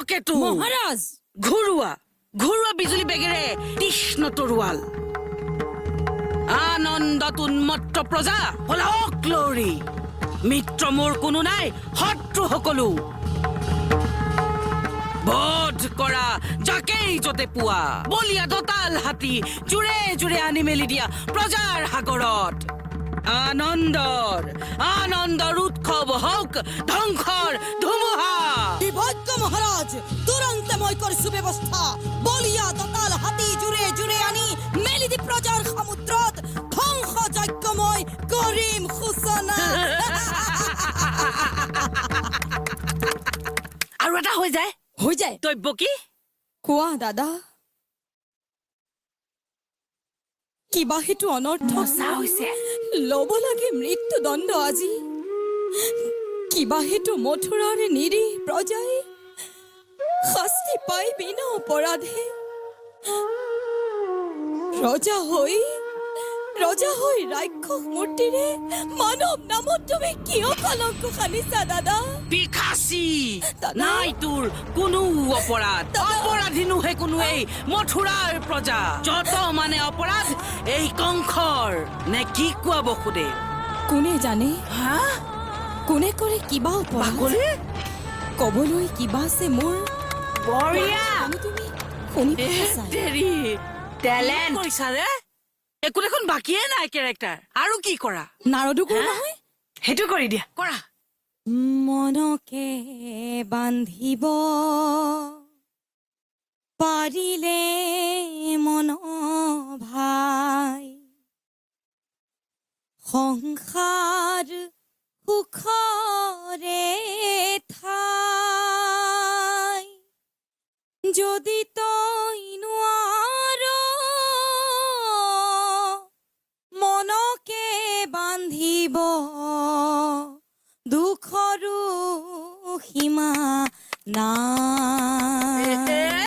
কেতু মহাৰাজ ঘৰুৱা বিজুলী বেগেৰে তীক্ষ্ণ তৰোৱাল আনন্দত উন্মত্ত প্ৰজা হলক লৰি মিত্ৰ মোৰ কোনো নাই শত্ৰু সকলো বধ কৰা যাকেই যতে পোৱা বলিয়া দতাল হাতী জোৰে জোৰে আনি মেলি দিয়া প্ৰজাৰ সাগৰত আনন্দৰ উৎসৱ হওক ধ্বংসৰ ধুমুহা বিভজ্য মহাৰাজ তুৰন্তে মই কৰিছো ব্যৱস্থা বলিয়া দতাল হাতী জোৰে জোৰে আনি মেলি দি প্ৰজাৰ সমুদ্ৰত ধ্বংস যজ্ঞ মই কৰিম সূচনা আৰু এটা হৈ যায় দৈব্য কি কোৱা দাদা কিবা হেতু অনৰ্থ হৈছে ল'ব লাগে মৃত্যুদণ্ড আজি কিবা হেতু মথুৰাৰে নিৰীহ প্ৰজাই শাস্তি পাই বিনা অপৰাধে ৰজা হৈ ৰাক্ষস মূৰ্তিৰে মানৱ নামত তুমি কিয় কলংক সানিছা দাদা পিখাচি নাই তোৰ কোনো অপৰাধীনোহে কোনো এই মথুৰাৰ প্ৰজা যত মানে অপৰাধ এই কংসৰ নে কি কোৱা বসুদেৱ কোনে জানে হা কোনে কৰে কিবা অপৰাধ কবলৈ কিবা আছে মোৰ বঢ়িয়া তুমি শুনি পাইছা তেৰি টেলেণ্ট কৰিছা ৰে একো দেখোন বাকিয়ে নাই কেৰেক্টাৰ আৰু কি কৰা নাৰদো কোন নহয় সেইটো কৰি দিয়া কৰা মনকে বান্ধিব পাৰিলে মন ভাই সংসাৰ সুখৰে ঠাই যদি তই নোৱাৰ মনকে বান্ধিব দুখৰো সীমা নাই